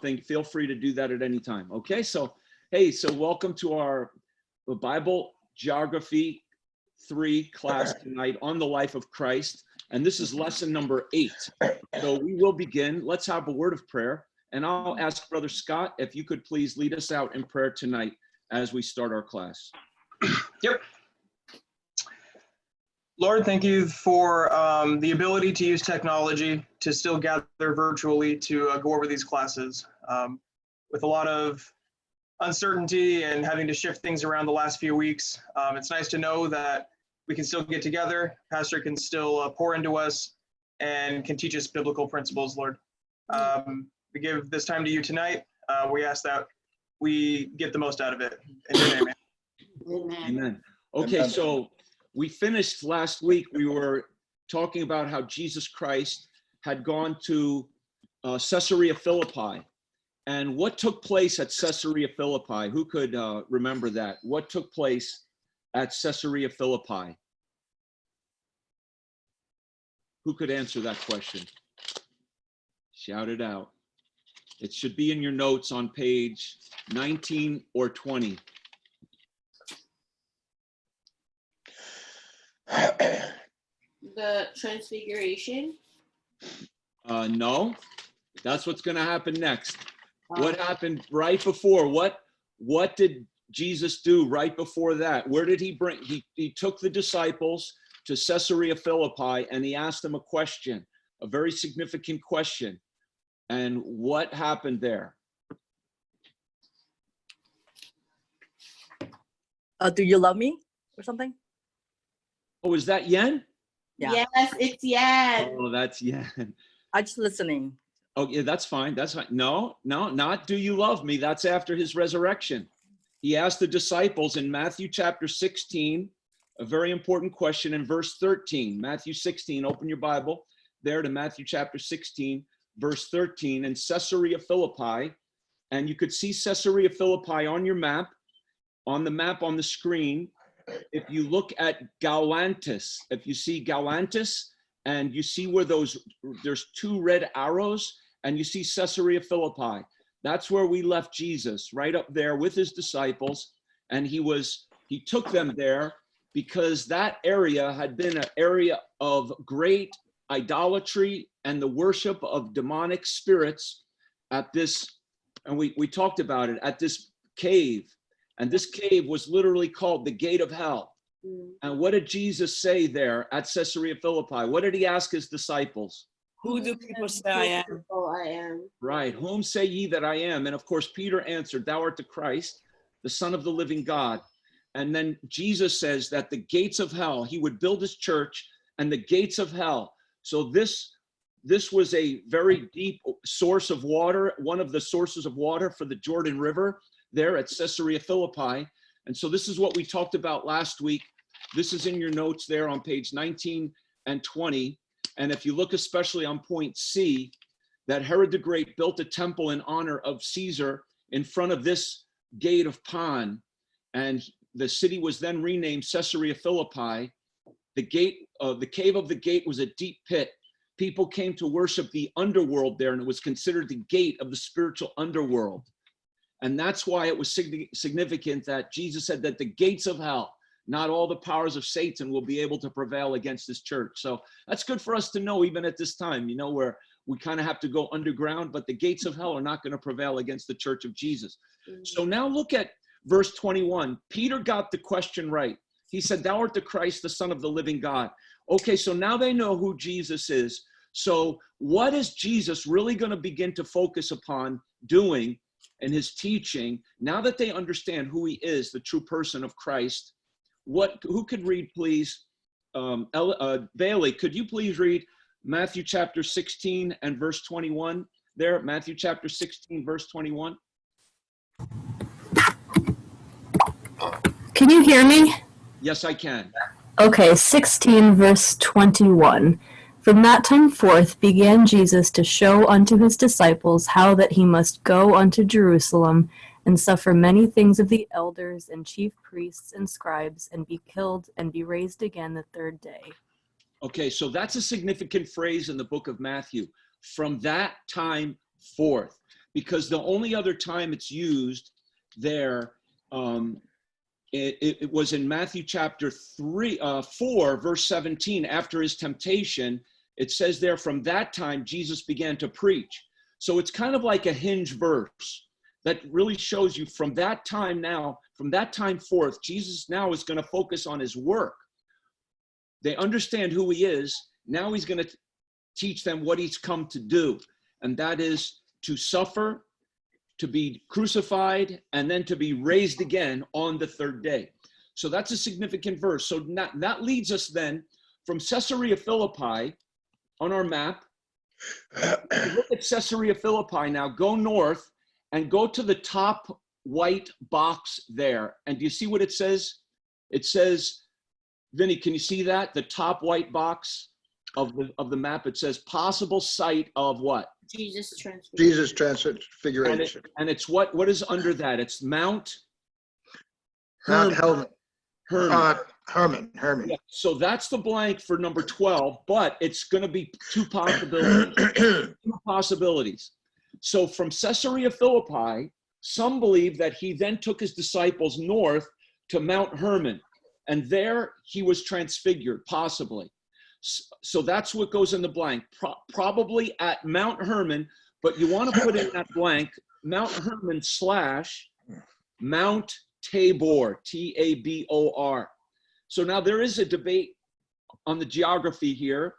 thing, feel free to do that at any time. Okay, so hey, so welcome to our Bible Geography 3 class tonight on the life of Christ. And this is lesson number 8. So we will begin. Let's have a word of prayer. And I'll ask Brother Scott if you could please lead us out in prayer tonight as we start our class. Yep. Lord, thank you for the ability to use technology to still gather virtually to go over these classes. With a lot of uncertainty and having to shift things around the last few weeks, it's nice to know that we can still get together. Pastor can still pour into us and can teach us biblical principles, Lord. We give this time to you tonight. We ask that we get the most out of it. In your name, Amen. Amen. Okay, so we finished last week. We were talking about how Jesus Christ had gone to Caesarea Philippi. And what took place at Caesarea Philippi? Who could remember that? What took place at Caesarea Philippi? Who could answer that question? Shout it out. It should be in your notes on page 19 or 20. The transfiguration. No, that's what's going to happen next. What happened right before? What did Jesus do right before that? Where did he bring? He took the disciples to Caesarea Philippi and he asked them a question, a very significant question. And what happened there? Do you love me or something? Oh, is that Yen? Yeah. Yes, it's Yen. Oh, that's Yen. I'm just listening. Oh, yeah, that's fine. That's fine. No, not do you love me? That's after his resurrection. He asked the disciples in Matthew chapter 16, a very important question in verse 13. Matthew 16, open your Bible there to Matthew chapter 16, verse 13, in Caesarea Philippi. And you could see Caesarea Philippi on your map, on the map on the screen. If you look at Galantis, if you see Galantis and you see where there's 2 red arrows and you see Caesarea Philippi, that's where we left Jesus, right up there with his disciples. And he took them there because that area had been an area of great idolatry and the worship of demonic spirits at this, and we talked about it, at this cave. And this cave was literally called the gate of hell. And what did Jesus say there at Caesarea Philippi? What did he ask his disciples? Who do people say I am? Oh, I am. Right. Whom say ye that I am? And of course, Peter answered, thou art the Christ, the Son of the living God. And then Jesus says that the gates of hell, he would build his church and the gates of hell. So this was a very deep source of water, one of the sources of water for the Jordan River there at Caesarea Philippi. And so this is what we talked about last week. This is in your notes there on page 19 and 20. And if you look especially on point C, that Herod the Great built a temple in honor of Caesar in front of this gate of Pan. And the city was then renamed Caesarea Philippi. The cave of the gate was a deep pit. People came to worship the underworld there, and it was considered the gate of the spiritual underworld. And that's why it was significant that Jesus said that the gates of hell, not all the powers of Satan, will be able to prevail against this church. So that's good for us to know even at this time, where we kind of have to go underground, but the gates of hell are not going to prevail against the church of Jesus. So now look at verse 21. Peter got the question right. He said, thou art the Christ, the Son of the living God. Okay, so now they know who Jesus is. So what is Jesus really going to begin to focus upon doing in his teaching, now that they understand who he is, the true person of Christ? Who could read, please? Bailey, could you please read Matthew chapter 16 and verse 21 there? Matthew chapter 16, verse 21. Can you hear me? Yes, I can. Okay, 16 verse 21. From that time forth began Jesus to show unto his disciples how that he must go unto Jerusalem and suffer many things of the elders and chief priests and scribes, and be killed and be raised again the 3rd day. Okay, so that's a significant phrase in the book of Matthew. From that time forth. because the only other time it's used there, it was in Matthew chapter 4, verse 17, after his temptation. It says there, from that time, Jesus began to preach. So it's kind of like a hinge verse that really shows you from that time forth, Jesus now is going to focus on his work. They understand who he is. Now he's going to teach them what he's come to do. And that is to suffer, to be crucified, and then to be raised again on the third day. So that's a significant verse. So that leads us then from Caesarea Philippi on our map. Look at Caesarea Philippi now. Go north and go to the top white box there. And do you see what it says? It says, Vinny, can you see that? The top white box of the map, it says possible site of what? Jesus transfiguration. Jesus transfiguration. And it's what is under that? It's Mount Not Hermon. Hermon. Yeah, so that's the blank for number 12, but it's going to be two possibilities. So from Caesarea Philippi, some believe that he then took his disciples north to Mount Hermon, and there he was transfigured, possibly. So that's what goes in the blank, probably at Mount Hermon, but you want to put in that blank, Mount Hermon / Mount Tabor, Tabor. So now there is a debate on the geography here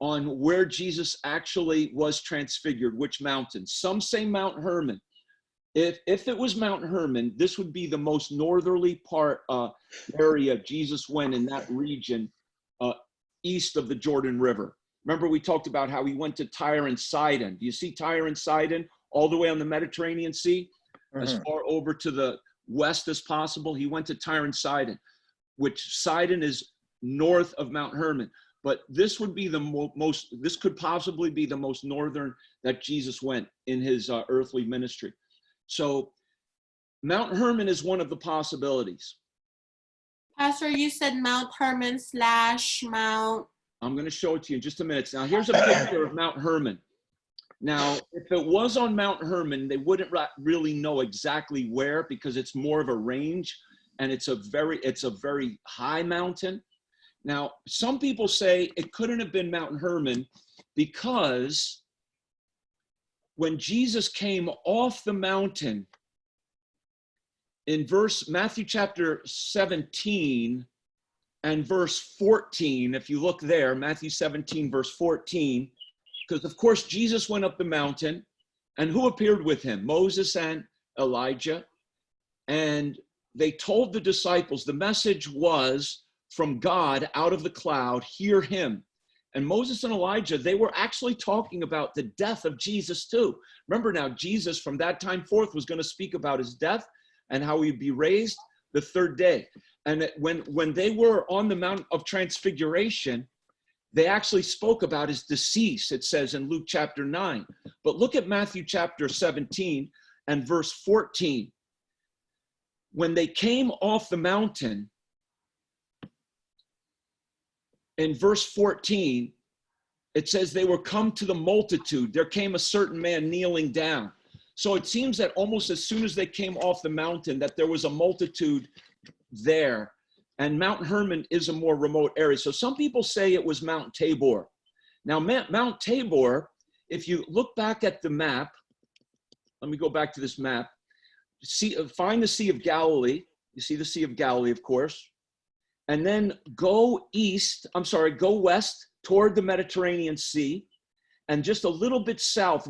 on where Jesus actually was transfigured, which mountain. Some say Mount Hermon. If it was Mount Hermon, this would be the most northerly area Jesus went in that region east of the Jordan River. Remember, we talked about how he went to Tyre and Sidon. Do you see Tyre and Sidon all the way on the Mediterranean Sea? As far over to the west as possible. He went to Tyre and Sidon, which Sidon is north of Mount Hermon. But this would be this could possibly be the most northern that Jesus went in his earthly ministry. So Mount Hermon is one of the possibilities. Pastor, you said Mount Hermon / Mount. I'm going to show it to you in just a minute. Now, here's a picture of Mount Hermon. Now, if it was on Mount Hermon, they wouldn't really know exactly where, because it's more of a range and it's a very high mountain. Now, some people say it couldn't have been Mount Hermon because when Jesus came off the mountain in Matthew chapter 17 and verse 14, if you look there, Matthew 17, verse 14, because of course Jesus went up the mountain, and who appeared with him? Moses and Elijah. And they told the disciples, the message was from God out of the cloud, hear him. And Moses and Elijah, they were actually talking about the death of Jesus too. Remember now, Jesus from that time forth was going to speak about his death and how he'd be raised the third day. And when they were on the Mount of Transfiguration, they actually spoke about his decease, it says in Luke chapter 9. But look at Matthew chapter 17 and verse 14. When they came off the mountain, in verse 14, it says they were come to the multitude. There came a certain man kneeling down. So it seems that almost as soon as they came off the mountain, that there was a multitude there. And Mount Hermon is a more remote area. So some people say it was Mount Tabor. Now, Mount Tabor, if you look back at the map, let me go back to this map. Find the Sea of Galilee. You see the Sea of Galilee, of course. And then go west toward the Mediterranean Sea. And just a little bit south,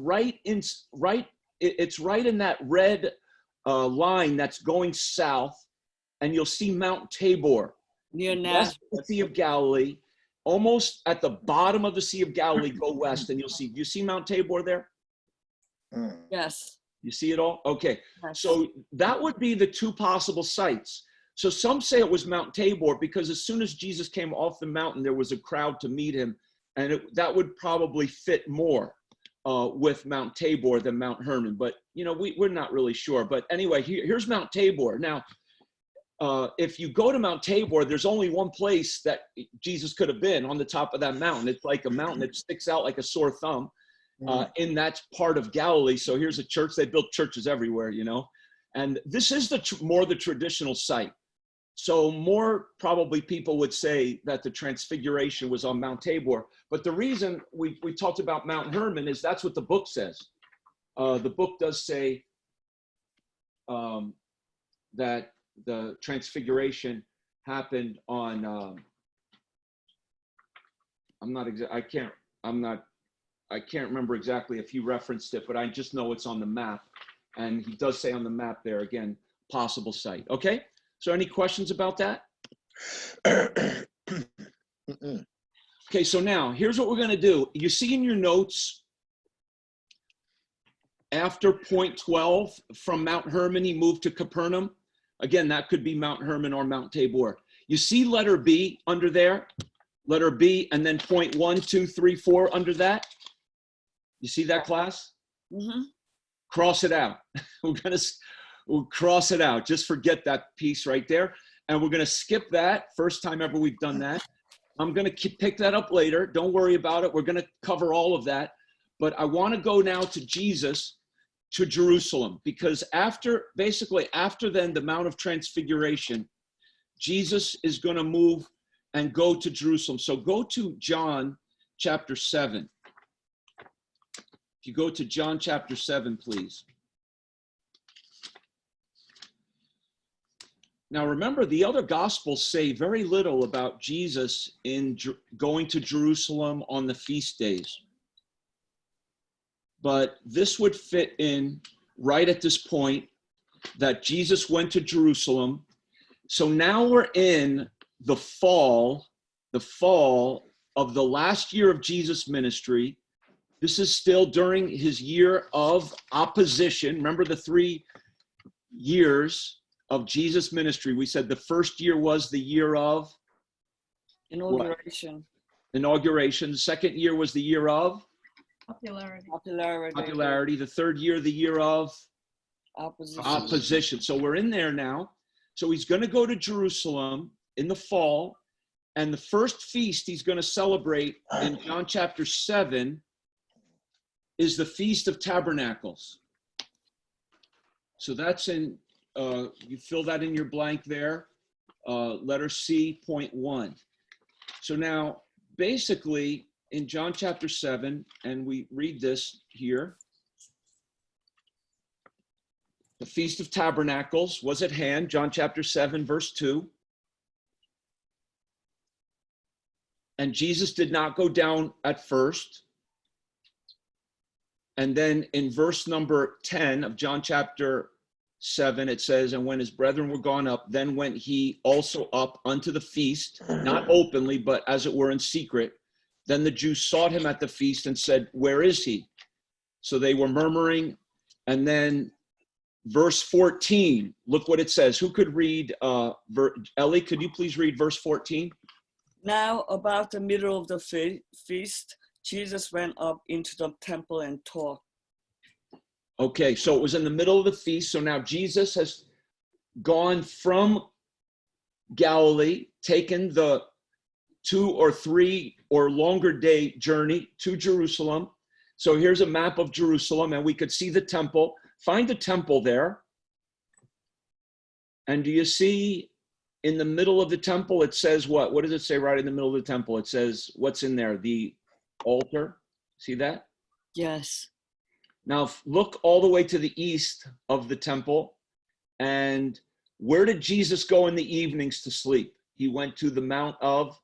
it's right in that red line that's going south. And you'll see Mount Tabor. Near West of the Sea of Galilee, almost at the bottom of the Sea of Galilee, go west and you'll see. Do you see Mount Tabor there? Yes. You see it all? Okay. Yes. So that would be the two possible sites. So some say it was Mount Tabor because as soon as Jesus came off the mountain, there was a crowd to meet him. And that would probably fit more with Mount Tabor than Mount Hermon. But, we're not really sure. But anyway, here's Mount Tabor. Now, if you go to Mount Tabor, there's only one place that Jesus could have been on the top of that mountain. It's like a mountain that sticks out like a sore thumb. in that part of Galilee. So here's a church. They built churches everywhere, you know. And this is more the traditional site. So more probably people would say that the transfiguration was on Mount Tabor. But the reason we talked about Mount Hermon is that's what the book says. The book does say that the transfiguration happened on, I can't remember exactly if he referenced it, but I just know it's on the map. And he does say on the map there, again, possible site. Okay, so any questions about that? Okay, so now here's what we're going to do. You see in your notes, after point 12, from Mount Hermon, he moved to Capernaum. Again, that could be Mount Hermon or Mount Tabor. You see letter B under there? Letter B, and then point 1, 2, 3, 4 under that? You see that, class? Mm-hmm. Cross it out. We'll cross it out. Just forget that piece right there. And we're going to skip that. First time ever we've done that. I'm going to pick that up later. Don't worry about it. We're going to cover all of that. But I want to go now to Jesus, to Jerusalem, because after then the Mount of Transfiguration, Jesus is going to move and go to Jerusalem. So go to John chapter 7. If you go to John chapter 7, please. Now remember, the other Gospels say very little about Jesus in going to Jerusalem on the feast days. But this would fit in right at this point that Jesus went to Jerusalem. So now we're in the fall of the last year of Jesus' ministry. This is still during his year of opposition. Remember the 3 years of Jesus' ministry. We said the first year was the year of Inauguration. Inauguration. The second year was the year of Popularity. The third year, the year of Opposition. So we're in there now. So he's going to go to Jerusalem in the fall. And the first feast he's going to celebrate in John chapter 7 is the Feast of Tabernacles. So that's in, you fill that in your blank there, letter C, point 1. So now, basically, in John chapter 7, and we read this here, the Feast of Tabernacles was at hand, John chapter 7, verse 2. And Jesus did not go down at first. And then in verse number 10 of John chapter 7, it says, and when his brethren were gone up, then went he also up unto the feast, not openly, but as it were in secret. Then the Jews sought him at the feast and said, where is he? So they were murmuring. And then verse 14, look what it says. Who could read? Ellie, could you please read verse 14? Now about the middle of the feast, Jesus went up into the temple and taught. Okay, so it was in the middle of the feast. So now Jesus has gone from Galilee, taken the 2 or 3 or longer day journey to Jerusalem. So here's a map of Jerusalem, and we could see the temple. Find the temple there. And do you see in the middle of the temple, it says what? What does it say right in the middle of the temple? It says, what's in there? The altar. See that? Yes. Now look all the way to the east of the temple. And where did Jesus go in the evenings to sleep? He went to the Mount of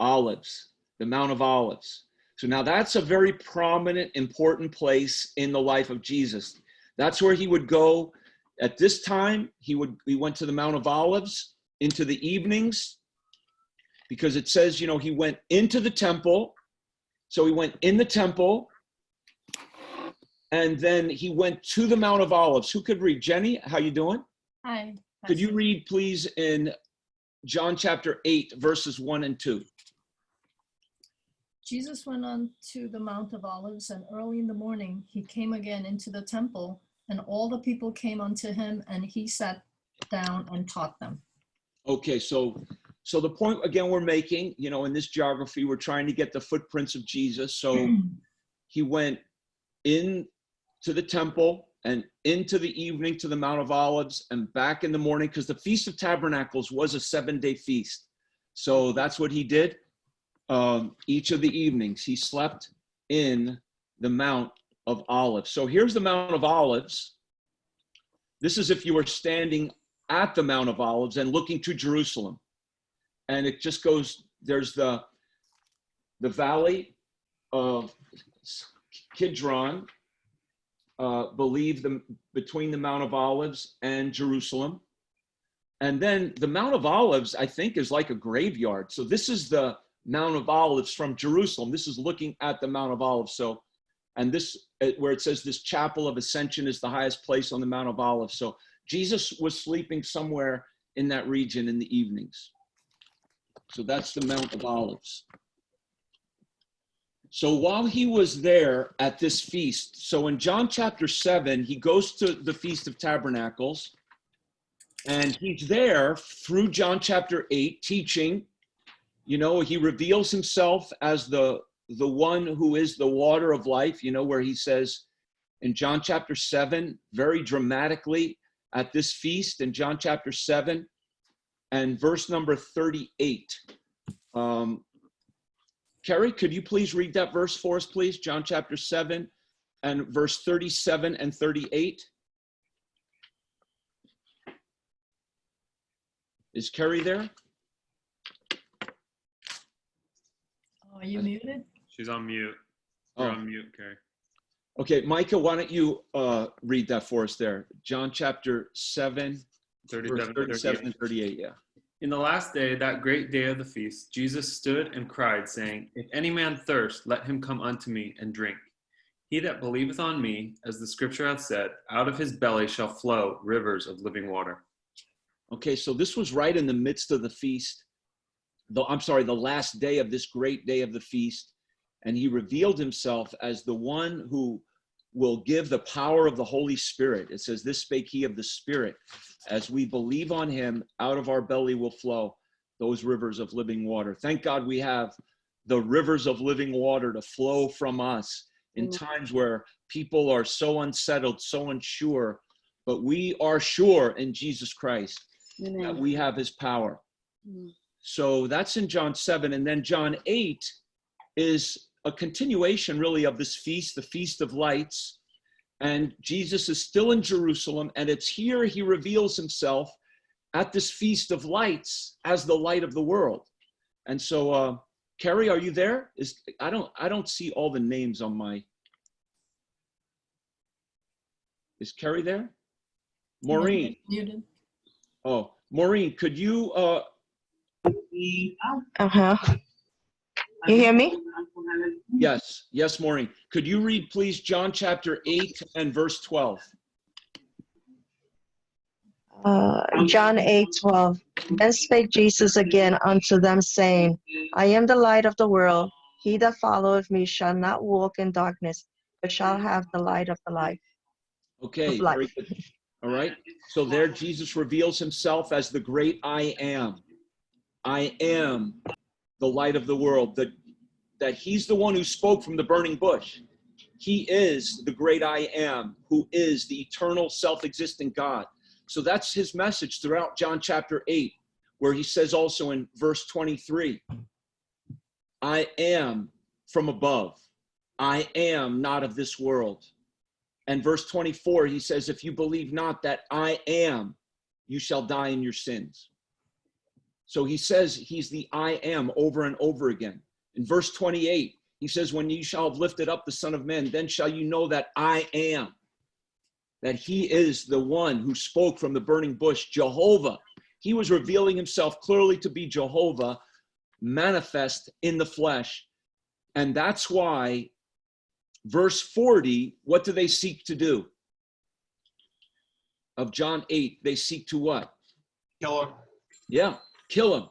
Olives, the Mount of Olives. So now that's a very prominent, important place in the life of Jesus. That's where he would go. At this time, he went to the Mount of Olives into the evenings, because it says, you know, he went into the temple. So he went in the temple, and then he went to the Mount of Olives. Who could read? Jenny, how you doing? Hi. Could you read, please, in John chapter 8, verses 1 and 2? Jesus went on to the Mount of Olives, and early in the morning he came again into the temple, and all the people came unto him, and he sat down and taught them. Okay, so So the point, again, we're making, in this geography, we're trying to get the footprints of Jesus. So he went in to the temple and into the evening to the Mount of Olives and back in the morning, because the Feast of Tabernacles was a 7-day feast. So that's what he did. Each of the evenings, he slept in the Mount of Olives. So here's the Mount of Olives. This is if you were standing at the Mount of Olives and looking to Jerusalem. And it just goes, there's the valley of Kidron, between the Mount of Olives and Jerusalem. And then the Mount of Olives, I think, is like a graveyard. So this is the Mount of Olives from Jerusalem. This is looking at the Mount of Olives. So, and this, where it says this chapel of ascension is the highest place on the Mount of Olives. So Jesus was sleeping somewhere in that region in the evenings. So that's the Mount of Olives. So while he was there at this feast, so in John chapter 7, he goes to the Feast of Tabernacles, and he's there through John chapter 8 teaching. He reveals himself as the one who is the water of life, where he says in John chapter 7, very dramatically at this feast in John chapter 7 and verse number 38. Kerry, could you please read that verse for us, please? John chapter 7 and verse 37 and 38. Is Kerry there? Are you muted? She's on mute. You're on mute, Carrie. Okay, Micah, why don't you read that for us there? John chapter 7, 37, 37 and 38, yeah. In the last day, that great day of the feast, Jesus stood and cried, saying, If any man thirst, let him come unto me and drink. He that believeth on me, as the scripture hath said, out of his belly shall flow rivers of living water. Okay, so this was right in the midst of the feast. The last day of this great day of the feast. And he revealed himself as the one who will give the power of the Holy Spirit. It says, this spake he of the Spirit. As we believe on him, out of our belly will flow those rivers of living water. Thank God we have the rivers of living water to flow from us in times where people are so unsettled, so unsure, but we are sure in Jesus Christ that we have his power. So that's in John 7. And then John 8 is a continuation really of this feast, the Feast of Lights. And Jesus is still in Jerusalem, and it's here he reveals himself at this Feast of Lights as the light of the world. And so, Carrie, are you there? I don't see all the names on my. Is Carrie there? Maureen. Muted. Oh, Maureen, could you? You hear me? Yes, Maureen. Could you read, please, John chapter 8 and verse 12? John 8:12. Then spake Jesus again unto them, saying, I am the light of the world. He that followeth me shall not walk in darkness, but shall have the light of the life. Okay, very good. All right. So there Jesus reveals himself as the great I am. I am the light of the world. That he's the one who spoke from the burning bush. He is the great I am, who is the eternal self-existent God. So that's his message throughout John chapter 8, where he says also in verse 23, I am from above. I am not of this world. And verse 24, he says, if you believe not that I am, you shall die in your sins. So he says he's the I am over and over again. In verse 28, he says, when you shall have lifted up the Son of Man, then shall you know that I am, that he is the one who spoke from the burning bush, Jehovah. He was revealing himself clearly to be Jehovah, manifest in the flesh. And that's why verse 40, what do they seek to do? Of John 8, they seek to what? Kill him. Yeah, kill him.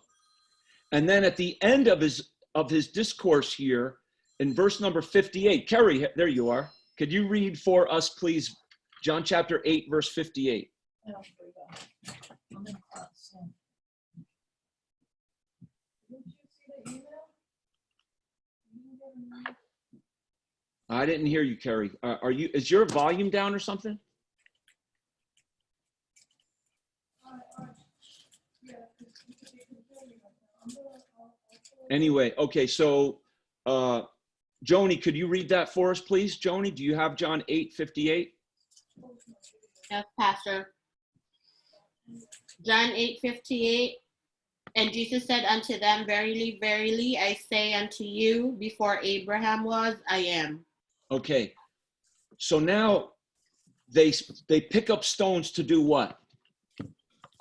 And then at the end of his discourse here, in verse number 58, Kerry, there you are. Could you read for us, please, John chapter 8, verse 58? I'm in class, so. I didn't hear you, Carrie. Is your volume down or something? Anyway, okay, so Joni, could you read that for us, please? Joni, do you have John 8:58? Yes, Pastor. John 8:58. And Jesus said unto them, Verily, verily, I say unto you, before Abraham was, I am. Okay, so now they pick up stones to do what?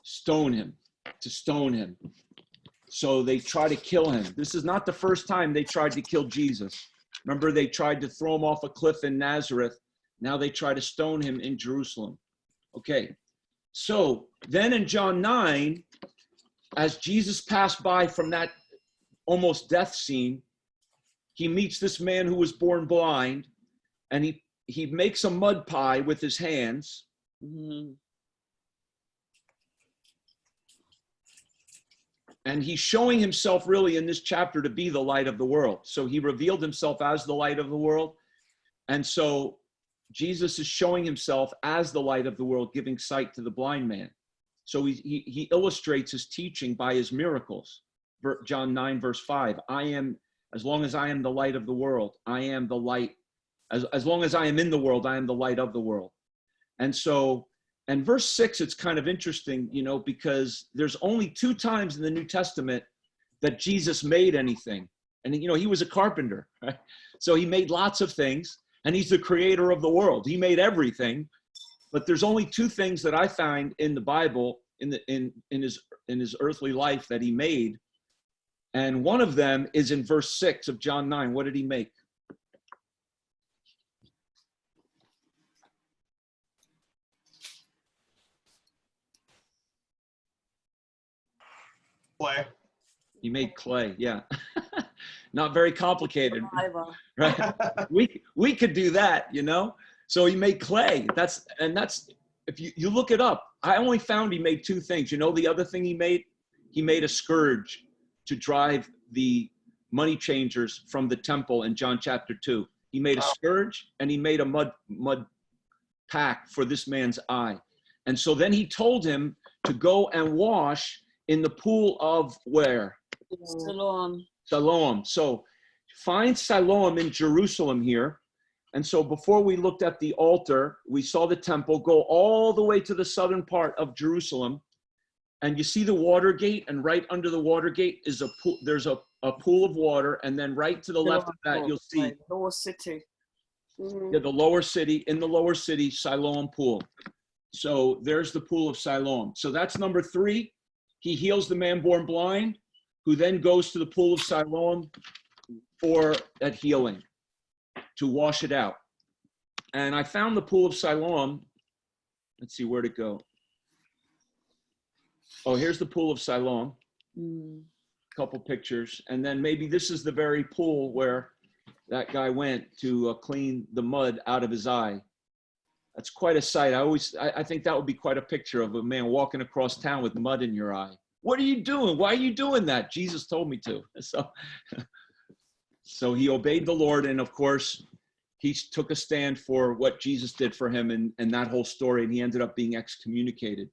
Stone him, to stone him. So they try to kill him. This is not the first time they tried to kill Jesus. Remember, they tried to throw him off a cliff in Nazareth. Now they try to stone him in Jerusalem. Okay, so then in John 9, as Jesus passed by from that almost death scene, he meets this man who was born blind, and he makes a mud pie with his hands. Mhm. And he's showing himself really in this chapter to be the light of the world. So he revealed himself as the light of the world. And so Jesus is showing himself as the light of the world, giving sight to the blind man. So he illustrates his teaching by his miracles. John 9, verse 5, I am, as long as I am the light of the world, I am the light. As long as I am in the world, I am the light of the world. And so, and verse 6, it's kind of interesting, you know, because there's only 2 times in the New Testament that Jesus made anything. And, you know, he was a carpenter, right? So he made lots of things, and he's the creator of the world. He made everything. But there's only 2 things that I find in the Bible, in his earthly life, that he made. And one of them is in verse 6 of John 9. What did he make? Clay. He made clay, yeah. Not very complicated, right? We could do that, you know? So he made clay. That's if you look it up, I only found he made 2 things. You know the other thing he made? He made a scourge to drive the money changers from the temple in John chapter 2. He made a scourge, and he made a mud pack for this man's eye. And so then he told him to go and wash in the pool of where? Siloam. Siloam. So find Siloam in Jerusalem here. And so before we looked at the altar, we saw the temple, go all the way to the southern part of Jerusalem. And you see the water gate, and right under the water gate is a pool. There's a pool of water. And then right to the left of that, you'll see Lower city. the lower city, in the lower city, Siloam pool. So there's the pool of Siloam. So that's number 3. He heals the man born blind, who then goes to the pool of Siloam for that healing, to wash it out. And I found the pool of Siloam. Let's see, where'd it go? Oh, here's the pool of Siloam. Couple pictures. And then maybe this is the very pool where that guy went to clean the mud out of his eye. That's quite a sight. I think that would be quite a picture of a man walking across town with mud in your eye. What are you doing? Why are you doing that? Jesus told me to. So he obeyed the Lord, and of course, he took a stand for what Jesus did for him and that whole story, and he ended up being excommunicated.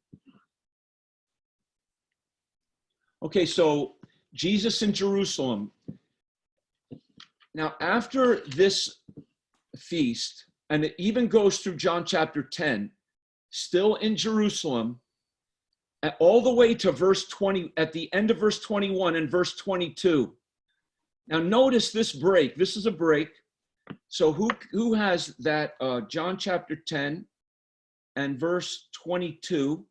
Okay, so Jesus in Jerusalem. Now, after this feast, and it even goes through John chapter 10, still in Jerusalem, all the way to verse 20, at the end of verse 21 and verse 22. Now notice this break. This is a break. So who has that John chapter 10 and verse 22?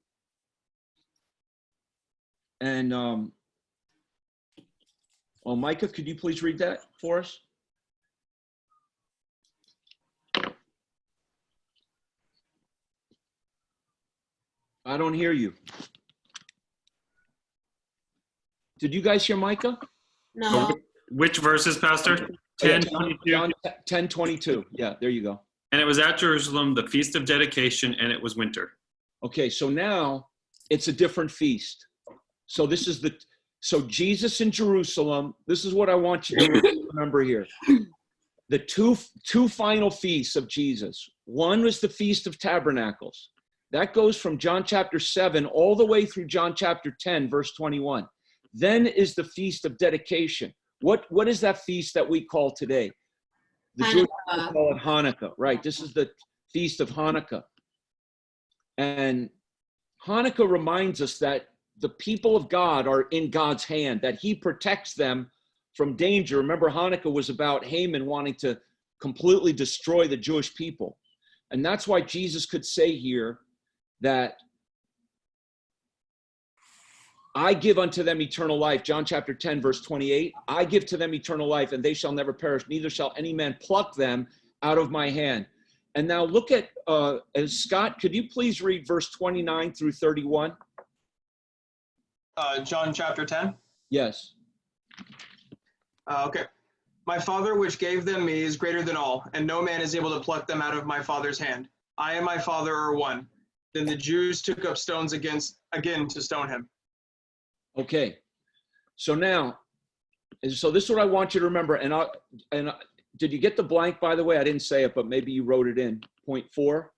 And Micah, could you please read that for us? I don't hear you. Did you guys hear Micah? No. Which verses, Pastor? 10:22. John 10:22. Yeah, there you go. And it was at Jerusalem, the feast of dedication, and it was winter. Okay, so now it's a different feast. So this is so Jesus in Jerusalem. This is what I want you to remember here. the two final feasts of Jesus. One was the Feast of Tabernacles. That goes from John chapter 7 all the way through John chapter 10, verse 21. Then is the Feast of Dedication. What is that feast that we call today? The Jewish people call it Hanukkah, right? This is the Feast of Hanukkah. And Hanukkah reminds us that the people of God are in God's hand, that he protects them from danger. Remember, Hanukkah was about Haman wanting to completely destroy the Jewish people. And that's why Jesus could say here that I give unto them eternal life. John chapter 10, verse 28. I give to them eternal life, and they shall never perish, neither shall any man pluck them out of my hand. And now look at, Scott, could you please read verse 29 through 31? John chapter 10? Yes. Okay. My Father which gave them me is greater than all, and no man is able to pluck them out of my Father's hand. I and my Father are one. Then the Jews took up stones again to stone him. Okay. So now, so this is what I want you to remember. And did you get the blank, by the way? I didn't say it, but maybe you wrote it in. Point 4,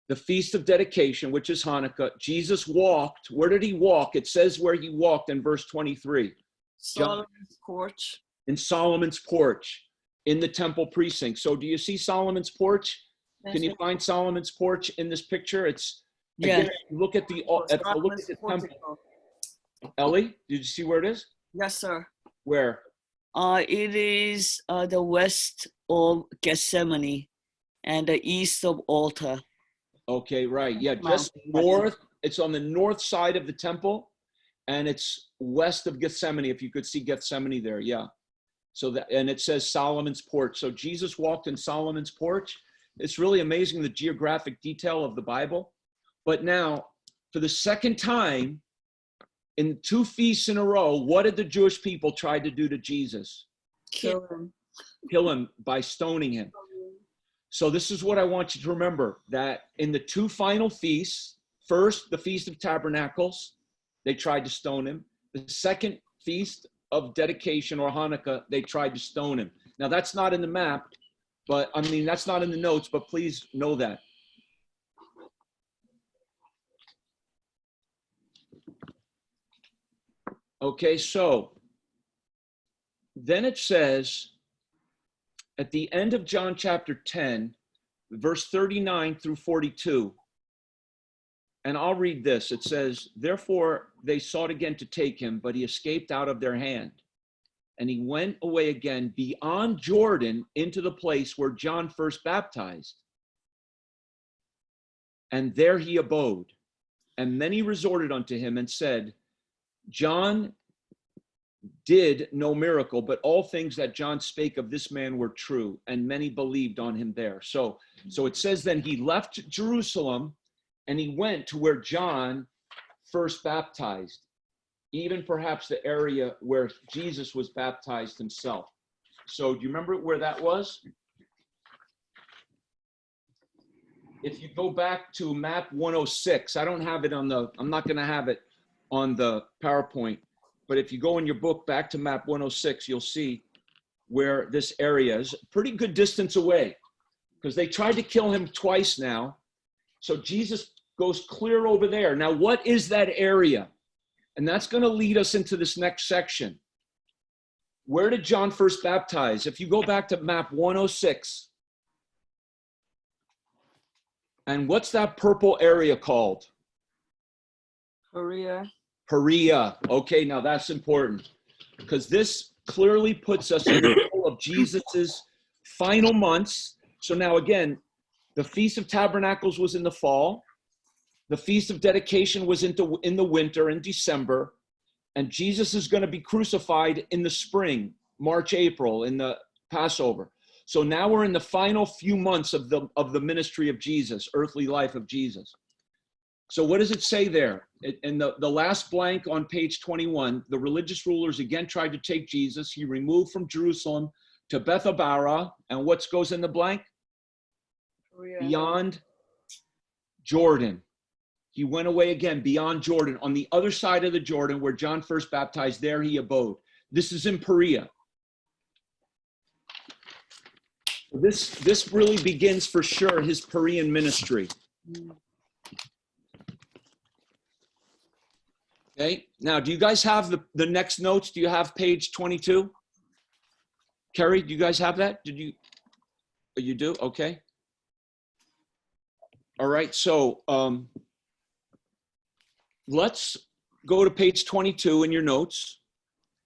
the Feast of Dedication, which is Hanukkah. Jesus walked. Where did he walk? It says where he walked in verse 23. Solomon's porch. In Solomon's porch, in the temple precinct. So do you see Solomon's porch? Can you find Solomon's porch in this picture? It's, again, look at the temple. Ellie, did you see where it is? Yes, sir. Where? It is the west of Gethsemane and the east of altar. Okay, right. Yeah, just north. It's on the north side of the temple, and it's west of Gethsemane, if you could see Gethsemane there. Yeah. So that, and it says Solomon's porch. So Jesus walked in Solomon's porch. It's really amazing, the geographic detail of the Bible. But now, for the second time, in 2 feasts in a row, what did the Jewish people try to do to Jesus? Kill him. Kill him by stoning him. So this is what I want you to remember, that in the 2 final feasts, first, the Feast of Tabernacles, they tried to stone him. The second Feast of Dedication, or Hanukkah, they tried to stone him. Now, that's not in the map, but I mean, that's not in the notes, but please know that. Okay, so then it says at the end of John chapter 10, verse 39 through 42, and I'll read this. It says, therefore they sought again to take him, but he escaped out of their hand. And he went away again beyond Jordan into the place where John first baptized. And there he abode. And many resorted unto him and said, John did no miracle, but all things that John spake of this man were true, and many believed on him there. So it says then he left Jerusalem and he went to where John first baptized, even perhaps the area where Jesus was baptized himself. So do you remember where that was? If you go back to map 106, I don't have it on the, I'm not going to have it on the PowerPoint, but if you go in your book back to map 106, you'll see where this area is, a pretty good distance away, because they tried to kill him twice now. So Jesus goes clear over there. Now, what is that area? And that's going to lead us into this next section. Where did John first baptize? If you go back to map 106, and what's that purple area called? Perea. Perea. Okay, now that's important, because this clearly puts us in the middle of Jesus's final months. So now again, the Feast of Tabernacles was in the fall. The Feast of Dedication was in the winter, in December. And Jesus is going to be crucified in the spring, March, April, in the Passover. So now we're in the final few months of the ministry of Jesus, earthly life of Jesus. So what does it say there? In the last blank on page 21, the religious rulers again tried to take Jesus. He removed from Jerusalem to Bethabara. And what goes in the blank? Beyond Jordan. He went away again beyond Jordan, on the other side of the Jordan where John first baptized. There he abode. This is in Perea. This really begins for sure his Perean ministry. Okay, now do you guys have the next notes? Do you have page 22? Kerry, do you guys have that? Did you? Oh, you do? Okay. All right, so let's go to page 22 in your notes.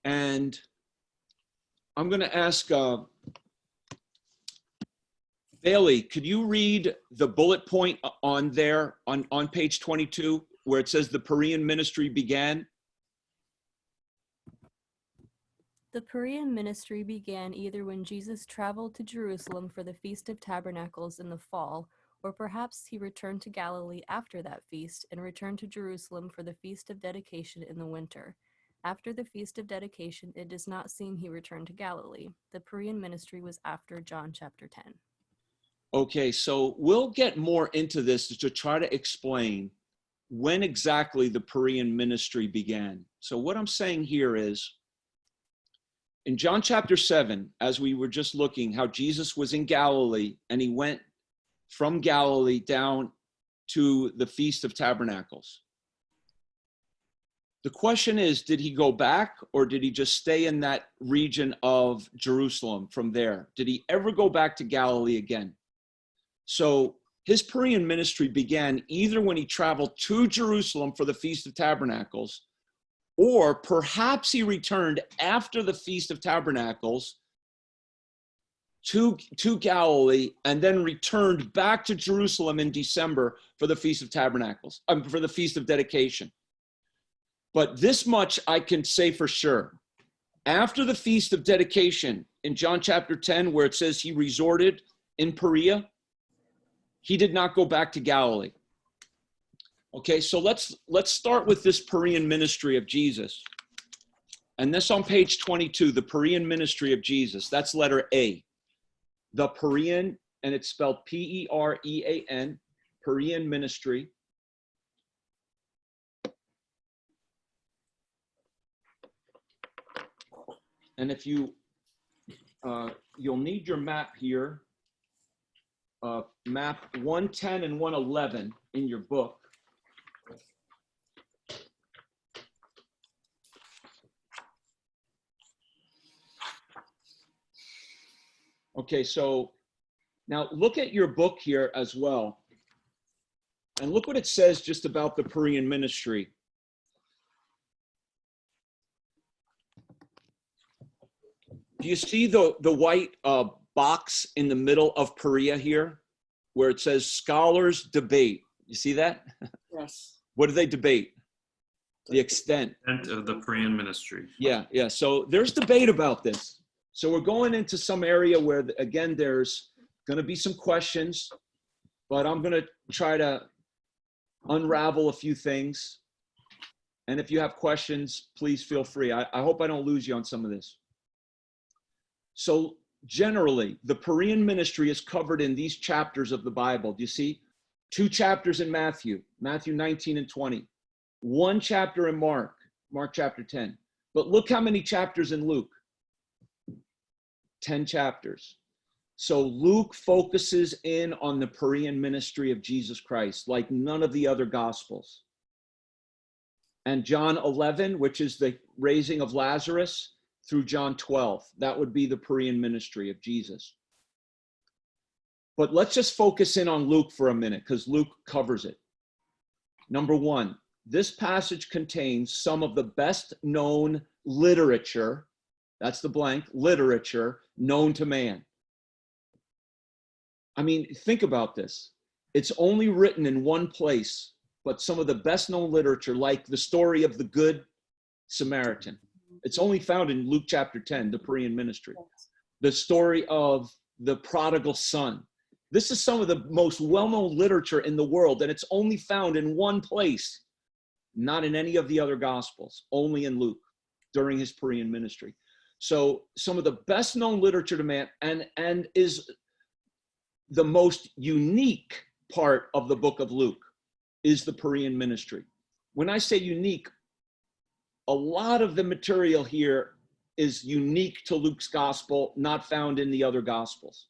And I'm going to ask Bailey, could you read the bullet point on there on page 22 where it says the Perean ministry began? The Perean ministry began either when Jesus traveled to Jerusalem for the Feast of Tabernacles in the fall, or perhaps he returned to Galilee after that feast and returned to Jerusalem for the Feast of Dedication in the winter. After the Feast of Dedication, it does not seem he returned to Galilee. The Perean ministry was after John chapter 10. Okay, so we'll get more into this to try to explain when exactly the Perean ministry began. So what I'm saying here is, in John chapter 7, as we were just looking, how Jesus was in Galilee and he went from Galilee down to the Feast of Tabernacles. The question is, did he go back or did he just stay in that region of Jerusalem from there? Did he ever go back to Galilee again? So his Perean ministry began either when he traveled to Jerusalem for the Feast of Tabernacles, or perhaps he returned after the Feast of Tabernacles to Galilee and then returned back to Jerusalem in December for the Feast of Tabernacles, for the Feast of Dedication. But this much I can say for sure. After the Feast of Dedication in John chapter 10, where it says he resorted in Perea, he did not go back to Galilee. Okay, so let's start with this Perean ministry of Jesus. And this on page 22, the Perean ministry of Jesus. That's letter A. The Perean, and it's spelled P-E-R-E-A-N, Perean ministry. And if you, you'll need your map here, map 110 and 111 in your book. Okay, so now look at your book here as well. And look what it says just about the Perean ministry. Do you see the white box in the middle of Perea here where it says scholars debate? You see that? Yes. What do they debate? The extent Of the Perean ministry. Yeah. So there's debate about this. So we're going into some area where, again, there's going to be some questions, but I'm going to try to unravel a few things. And if you have questions, please feel free. I hope I don't lose you on some of this. So generally, the Perean ministry is covered in these chapters of the Bible. Do you see? 2 chapters in Matthew 19 and 20. 1 chapter in Mark chapter 10. But look how many chapters in Luke. 10 chapters. So Luke focuses in on the Perean ministry of Jesus Christ like none of the other Gospels. And John 11, which is the raising of Lazarus, through John 12, that would be the Perean ministry of Jesus. But let's just focus in on Luke for a minute because Luke covers it. Number 1, this passage contains some of the best known literature, that's the blank, literature known to man. I mean, think about this. It's only written in one place, but some of the best known literature, like the story of the Good Samaritan. It's only found in Luke chapter 10, the Perean ministry. The story of the prodigal son. This is some of the most well-known literature in the world, and it's only found in one place, not in any of the other Gospels, only in Luke during his Perean ministry. So some of the best known literature to man, and is the most unique part of the book of Luke, is the Perean ministry. When I say unique, a lot of the material here is unique to Luke's gospel, not found in the other gospels.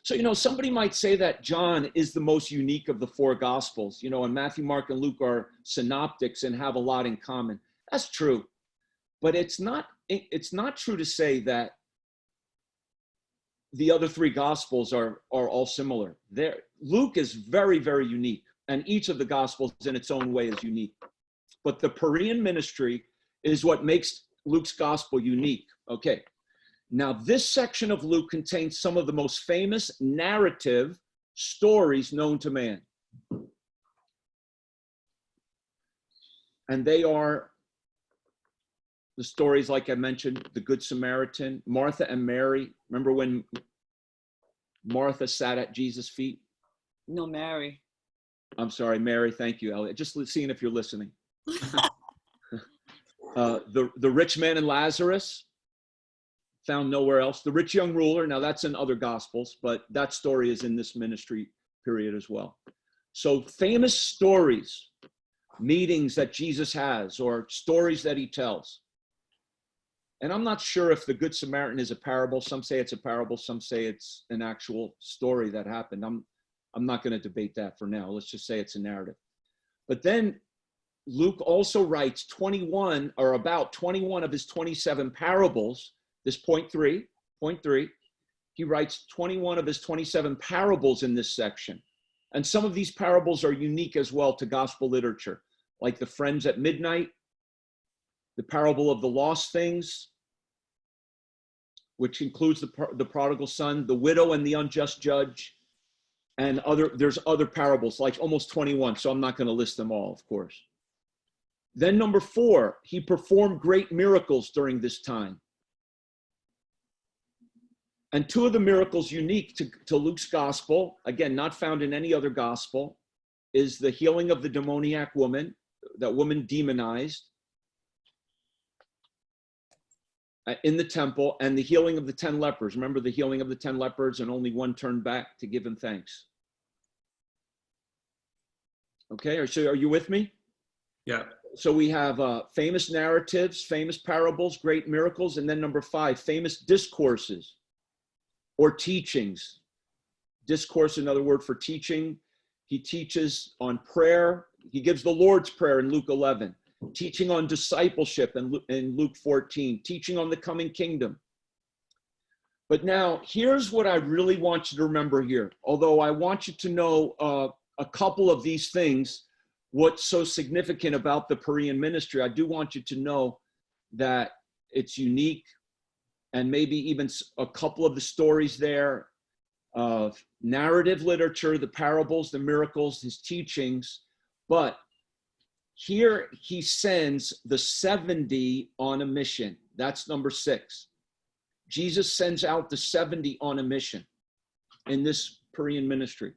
So, somebody might say that John is the most unique of the four gospels, and Matthew, Mark, and Luke are synoptics and have a lot in common. That's true. But it's not true to say that the other three gospels are all similar. Luke is very, very unique, and each of the gospels in its own way is unique. But the Perean ministry is what makes Luke's gospel unique. Okay. Now, this section of Luke contains some of the most famous narrative stories known to man. And they are the stories, like I mentioned, the Good Samaritan, Martha and Mary. Remember when Martha sat at Jesus' feet? No, Mary. I'm sorry, Mary. Thank you, Elliot. Just seeing if you're listening. The rich man and Lazarus, found nowhere else. The rich young ruler, now that's in other gospels, but that story is in this ministry period as well. So famous stories, meetings that Jesus has, or stories that he tells. And I'm not sure if the Good Samaritan is a parable. Some say it's a parable, some say it's an actual story that happened. I'm not going to debate that for now. Let's just say it's a narrative. But then Luke also writes 21 or about 21 of his 27 parables. This point three, he writes 21 of his 27 parables in this section. And some of these parables are unique as well to gospel literature, like the friends at midnight, the parable of the lost things, which includes the prodigal son, the widow and the unjust judge, and there's other parables, like almost 21. So I'm not going to list them all, of course. Then number 4, he performed great miracles during this time. And 2 of the miracles unique to Luke's gospel, again, not found in any other gospel, is the healing of the demoniac woman, that woman demonized in the temple, and the healing of the 10 lepers. Remember the healing of the 10 lepers, and only one turned back to give him thanks. Okay, so are you with me? Yeah. So we have famous narratives, famous parables, great miracles, and then number 5, famous discourses or teachings. Discourse, another word for teaching. He teaches on prayer. He gives the Lord's Prayer in Luke 11, teaching on discipleship in Luke 14, teaching on the coming kingdom. But now, here's what I really want you to remember here. Although I want you to know a couple of these things, what's so significant about the Perean ministry, I do want you to know that it's unique, and maybe even a couple of the stories there of narrative literature, the parables, the miracles, his teachings. But here he sends the 70 on a mission. That's number 6. Jesus sends out the 70 on a mission in this Perean ministry.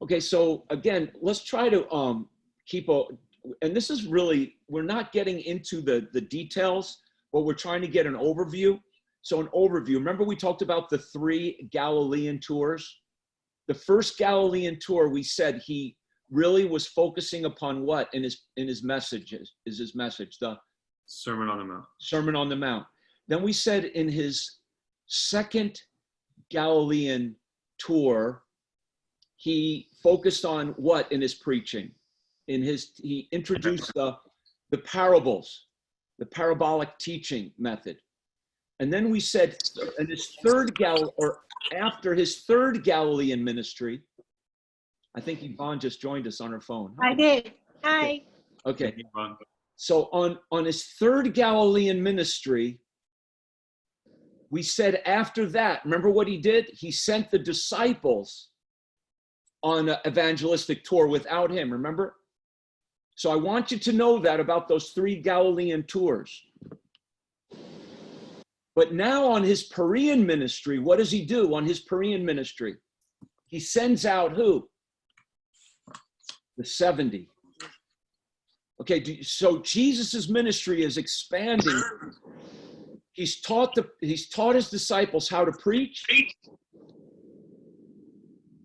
Okay, so again, let's try to keep and this is really, we're not getting into the details, but we're trying to get an overview. So an overview, remember we talked about the 3 Galilean tours? The first Galilean tour, we said he really was focusing upon what in his message, is his message, the Sermon on the Mount. Sermon on the Mount. Then we said in his second Galilean tour, he focused on what in his preaching? He introduced the parables, the parabolic teaching method. And then we said in his after his third Galilean ministry, I think Yvonne just joined us on her phone. I did. Hi. Okay. So on his third Galilean ministry, we said after that, remember what he did? He sent the disciples on an evangelistic tour without him, remember? So I want you to know that about those 3 Galilean tours. But now on his Perean ministry, what does he do on his Perean ministry? He sends out who? The 70. Okay, so Jesus's ministry is expanding. He's taught his disciples how to preach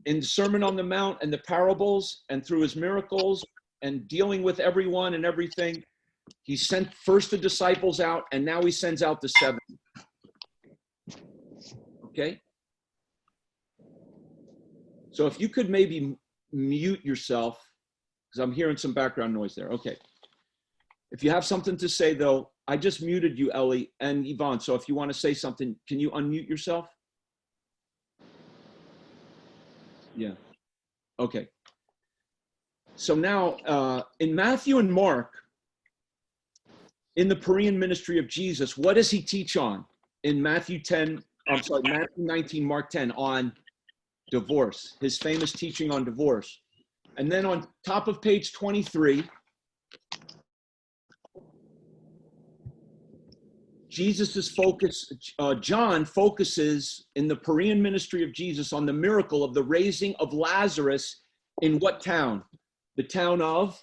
in the Sermon on the Mount and the parables, and through his miracles and dealing with everyone and everything. He sent first the disciples out, and now he sends out the 70. Okay? So if you could maybe mute yourself, because I'm hearing some background noise there. Okay. If you have something to say, though, I just muted you, Ellie and Yvonne. So if you want to say something, can you unmute yourself? Yeah. Okay. So now in Matthew and Mark, in the Perean ministry of Jesus, what does he teach on? In Matthew 19, Mark 10, on divorce, his famous teaching on divorce. And then on top of page 23, Jesus's focus, John focuses in the Perean ministry of Jesus on the miracle of the raising of Lazarus in what town? The town of?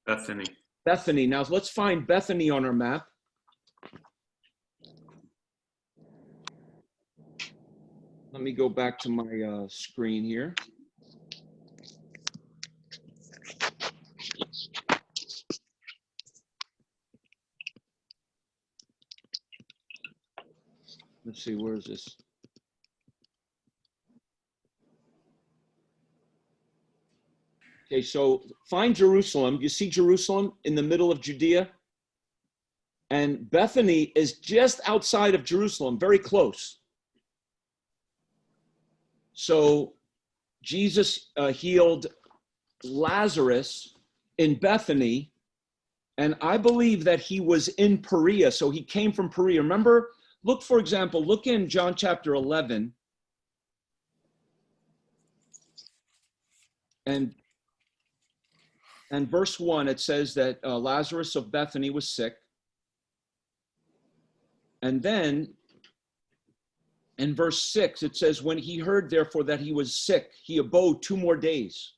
Bethany. Bethany. Now let's find Bethany on our map. Let me go back to my screen here. Let's see, where is this? Okay, so find Jerusalem. You see Jerusalem in the middle of Judea? And Bethany is just outside of Jerusalem, very close. So Jesus healed Lazarus in Bethany, and I believe that he was in Perea, so he came from Perea. Remember, look, for example, look in John chapter 11, and verse 1, it says that Lazarus of Bethany was sick. And then in verse 6, it says, when he heard, therefore, that he was sick, he abode 2 more days.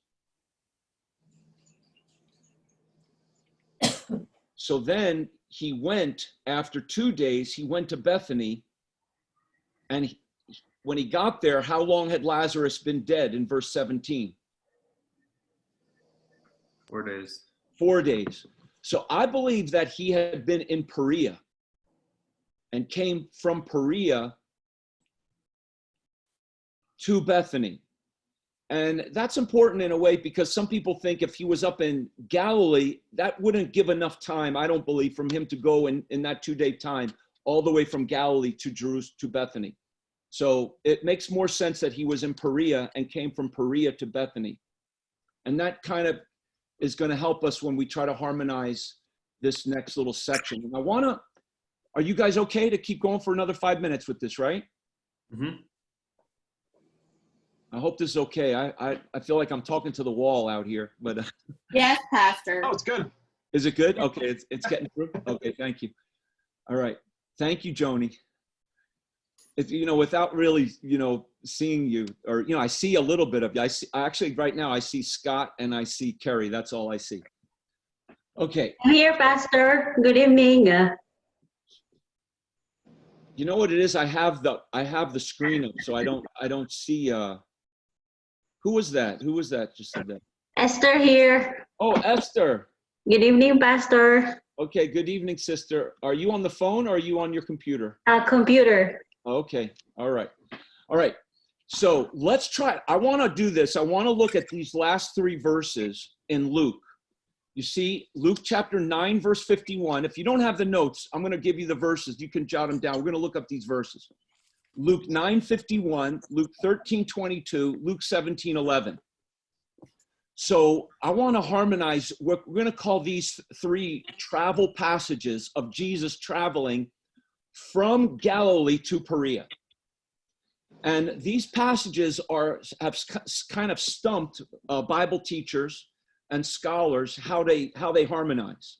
So then he went, after 2 days, he went to Bethany. And when he got there, how long had Lazarus been dead in verse 17? 4 days. 4 days. So I believe that he had been in Perea and came from Perea to Bethany. And that's important in a way because some people think if he was up in Galilee, that wouldn't give enough time, I don't believe, from him to go in that 2-day time all the way from Galilee to Jerusalem to Bethany. So it makes more sense that he was in Perea and came from Perea to Bethany. And that kind of is going to help us when we try to harmonize this next little section. And are you guys okay to keep going for another 5 minutes with this, right? Mm-hmm. I hope this is okay. I feel like I'm talking to the wall out here, but Yes, Pastor. Oh, it's good. is it good? Okay, it's getting through. Okay, thank you. All right, thank you, Joni. If without really seeing you, or I see a little bit of you. Actually right now I see Scott and I see Kerry. That's all I see. Okay. I'm here, Pastor. Good evening. You know what it is? I have the screen up, so I don't see. Who was that? Who was that just said that? Esther here. Oh, Esther. Good evening, Pastor. Okay, good evening, sister. Are you on the phone or are you on your computer? Computer. Okay, all right. All right, so let's try. I want to do this. I want to look at these last 3 verses in Luke. You see, Luke chapter 9, verse 51. If you don't have the notes, I'm going to give you the verses. You can jot them down. We're going to look up these verses. Luke 9:51, Luke 13:22, Luke 17:11. So I want to harmonize. We're going to call these 3 travel passages of Jesus traveling from Galilee to Perea. And these passages have kind of stumped Bible teachers and scholars how they harmonize.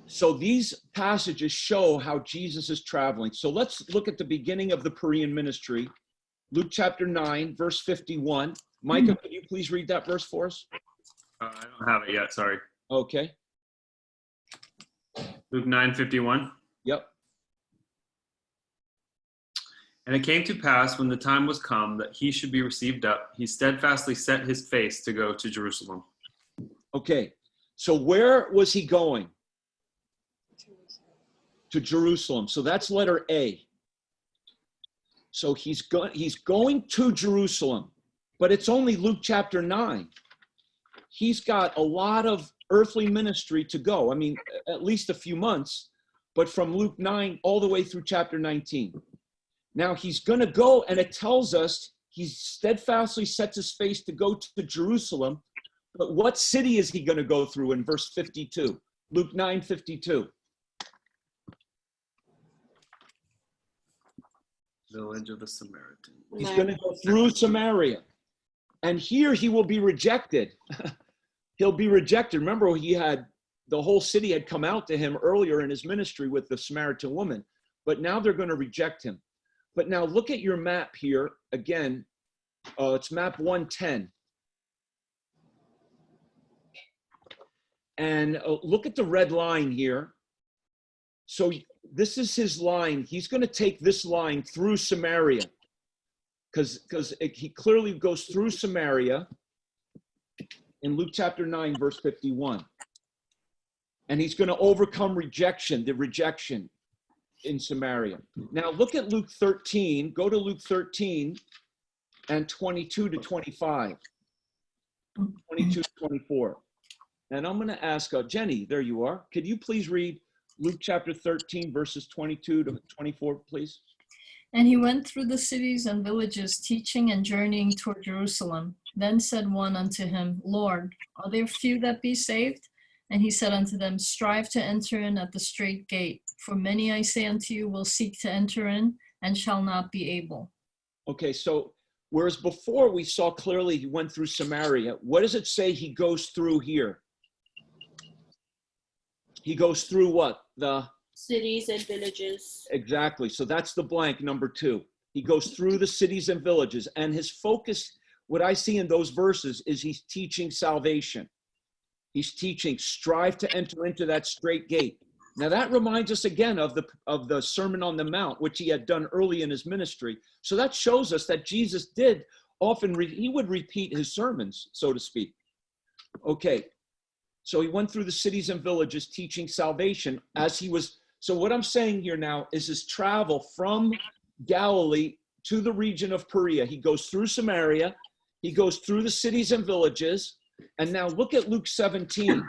So these passages show how Jesus is traveling. So let's look at the beginning of the Perean ministry. Luke chapter 9, verse 51. Micah, could you please read that verse for us? I don't have it yet, sorry. Okay. Luke 9:51. Yep. And it came to pass when the time was come that he should be received up, he steadfastly set his face to go to Jerusalem. Okay. So where was he going? To Jerusalem. So that's letter A. So he's going to Jerusalem, but it's only Luke chapter 9. He's got a lot of earthly ministry to go. I mean, at least a few months, but from Luke 9 all the way through chapter 19. Now he's going to go, and it tells us he steadfastly sets his face to go to Jerusalem. But what city is he going to go through in verse 52? Luke 9:52. Village of the Samaritan. He's going to go through Samaria. And here he will be rejected. He'll be rejected. Remember, the whole city had come out to him earlier in his ministry with the Samaritan woman, but now they're going to reject him. But now look at your map here again. It's map 110. And look at the red line here. So this is his line. He's going to take this line through Samaria, because he clearly goes through Samaria in Luke chapter 9, verse 51. And he's going to overcome the rejection in Samaria. Now look at Luke 13. Go to Luke 13 and 22 to 25. 22 to 24. And I'm going to ask Jenny, there you are. Could you please read Luke chapter 13, verses 22 to 24, please? And he went through the cities and villages, teaching and journeying toward Jerusalem. Then said one unto him, Lord, are there few that be saved? And he said unto them, strive to enter in at the strait gate. For many, I say unto you, will seek to enter in, and shall not be able. Okay, so whereas before we saw clearly he went through Samaria, what does it say he goes through here? He goes through what? The cities and villages. Exactly. So that's the blank, number 2. He goes through the cities and villages, and his focus, what I see in those verses, is he's teaching salvation. He's teaching, strive to enter into that strait gate. Now that reminds us again of the Sermon on the Mount, which he had done early in his ministry. So that shows us that Jesus did often, he would repeat his sermons, so to speak. Okay. So he went through the cities and villages teaching salvation as he was. So what I'm saying here now is his travel from Galilee to the region of Perea. He goes through Samaria. He goes through the cities and villages. And now look at Luke 17.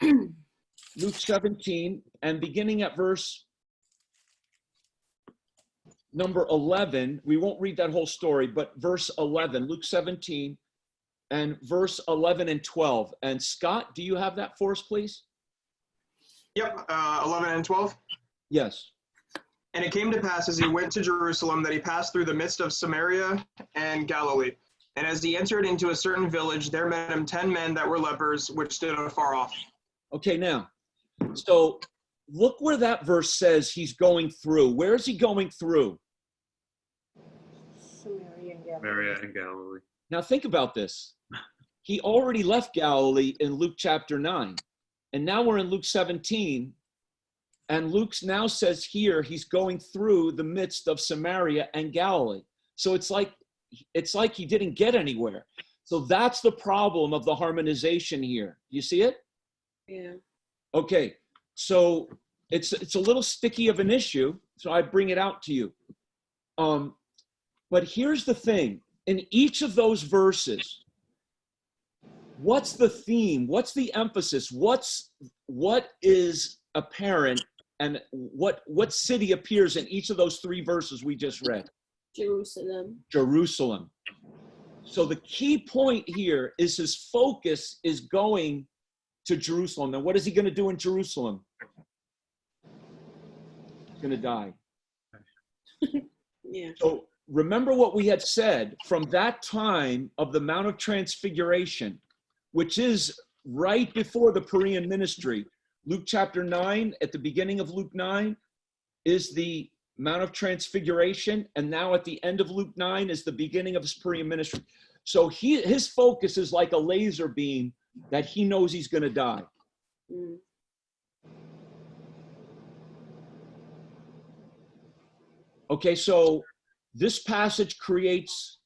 Luke 17, and beginning at verse number 11. We won't read that whole story, but verse 11, Luke 17. And verse 11 and 12. And Scott, do you have that for us, please? Yep, 11 and 12. Yes. And it came to pass as he went to Jerusalem that he passed through the midst of Samaria and Galilee. And as he entered into a certain village, there met him 10 men that were lepers, which stood afar off. Okay, now, so look where that verse says he's going through. Where is he going through? Samaria and Galilee. Now think about this. He already left Galilee in Luke chapter 9. And now we're in Luke 17. And Luke now says here he's going through the midst of Samaria and Galilee. So it's like he didn't get anywhere. So that's the problem of the harmonization here. You see it? Yeah. Okay. So it's a little sticky of an issue. So I bring it out to you. But here's the thing. In each of those verses, what's the theme? What's the emphasis? What is apparent, and what city appears in each of those 3 verses we just read? Jerusalem. Jerusalem. So the key point here is his focus is going to Jerusalem. Now, what is he going to do in Jerusalem? He's going to die. Yeah. So remember what we had said from that time of the Mount of Transfiguration, which is right before the Perean ministry. Luke chapter 9, at the beginning of Luke 9, is the Mount of Transfiguration, and now at the end of Luke 9 is the beginning of his Perean ministry. So his focus is like a laser beam that he knows he's going to die. Mm. Okay, so this passage creates,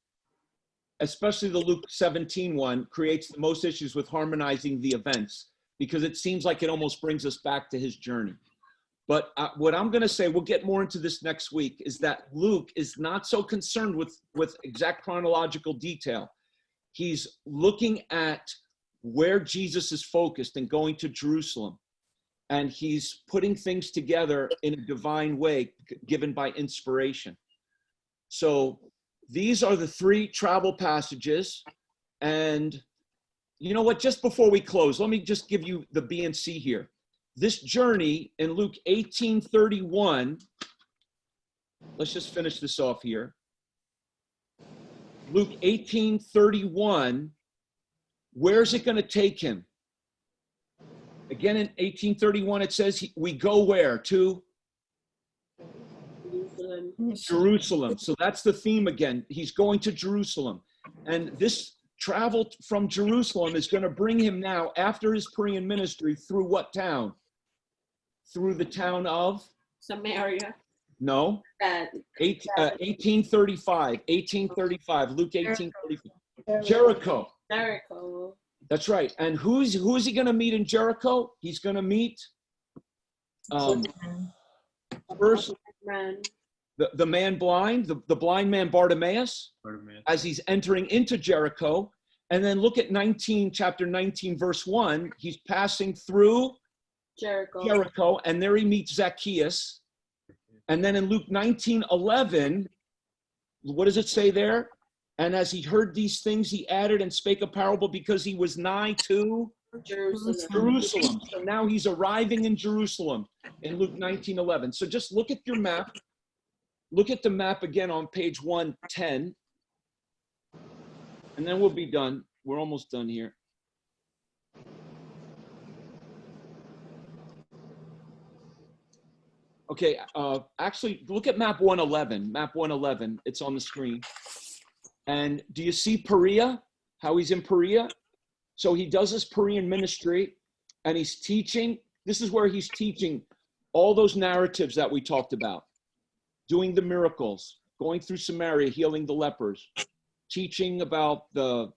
especially the Luke 17 one, creates the most issues with harmonizing the events, because it seems like it almost brings us back to his journey. But what I'm going to say, we'll get more into this next week, is that Luke is not so concerned with exact chronological detail. He's looking at where Jesus is focused and going to Jerusalem. And he's putting things together in a divine way given by inspiration. So these are the 3 travel passages. And you know what, just before we close, let me just give you the B and C here. This journey in Luke 18:31, let's just finish this off here. Luke 18:31, where's it going to take him? Again, in 18:31, it says, we go where? To Jerusalem. So that's the theme again. He's going to Jerusalem. And this travel from Jerusalem is going to bring him now, after his Perean ministry, through what town? Through the town of? Samaria. No. 1835. 1835. Luke 1835. Jericho. Jericho. That's right. And who is he going to meet in Jericho? He's going to meet first the man blind, the blind man Bartimaeus, as he's entering into Jericho. And then look at chapter 19, verse 1. He's passing through Jericho, and there he meets Zacchaeus. And then in Luke 19:11, what does it say there? And as he heard these things, he added and spake a parable because he was nigh to Jerusalem. So now he's arriving in Jerusalem in Luke 19:11. So just look at your map. Look at the map again on page 110. And then we'll be done. We're almost done here. Okay, actually, look at map 111. Map 111, it's on the screen. And do you see Perea? How he's in Perea? So he does his Perean ministry, and he's teaching. This is where he's teaching all those narratives that we talked about. Doing the miracles, going through Samaria, healing the lepers, teaching about the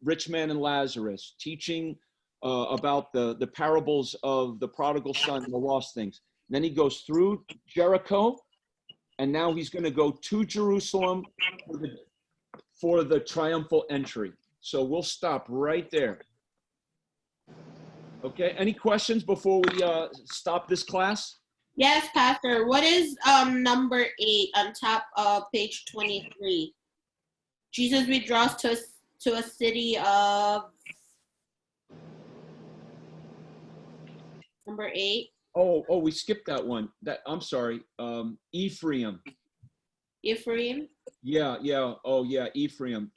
rich man and Lazarus, teaching about the parables of the prodigal son and the lost things. And then he goes through Jericho, and now he's going to go to Jerusalem for the triumphal entry. So we'll stop right there. Okay, any questions before we stop this class? Yes, Pastor. What is number 8 on top of page 23? Jesus withdraws to a city of number 8. Oh, we skipped that one. I'm sorry. Ephraim. Ephraim? Yeah. Oh, yeah, Ephraim.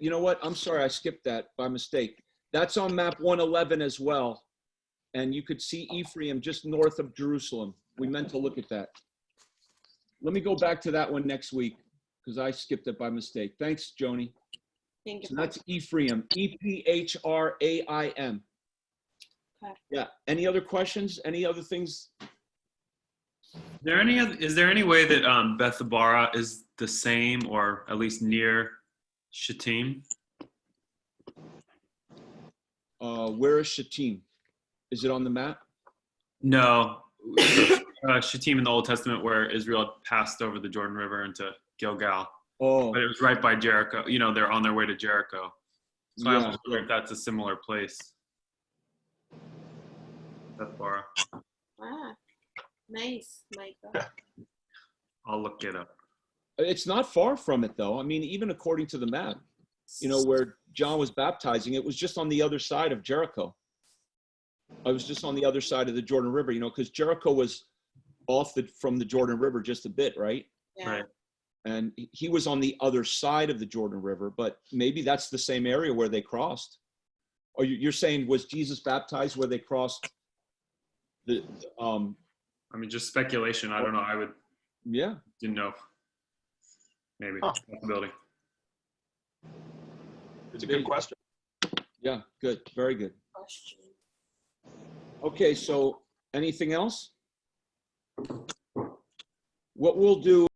You know what? I'm sorry, I skipped that by mistake. That's on map 111 as well. And you could see Ephraim just north of Jerusalem. We meant to look at that. Let me go back to that one next week because I skipped it by mistake. Thanks, Joni. Thank you. So that's Ephraim. Ephraim. Okay. Yeah. Any other questions? Any other things? Is there any way that Bethabara is the same or at least near Shittim? Where is Shittim? Is it on the map? No. Shittim in the Old Testament where Israel passed over the Jordan River into Gilgal. Oh. But it was right by Jericho. You know, they're on their way to Jericho. So Yeah. I wonder if that's a similar place. Bethabara. Ah, nice, Michael. I'll look it up. It's not far from it, though. I mean, even according to the map, you know, where John was baptizing, it was just on the other side of Jericho. I was just on the other side of the Jordan River, you know, because Jericho was off from the Jordan River just a bit, right? Yeah. Right. And he was on the other side of the Jordan River, but maybe that's the same area where they crossed. Or you're saying, was Jesus baptized where they crossed the, I mean, just speculation. I don't know. yeah. Didn't know. Maybe. Possibility. It's a good question. Yeah, good. Very good. Question. Okay, so anything else? What we'll do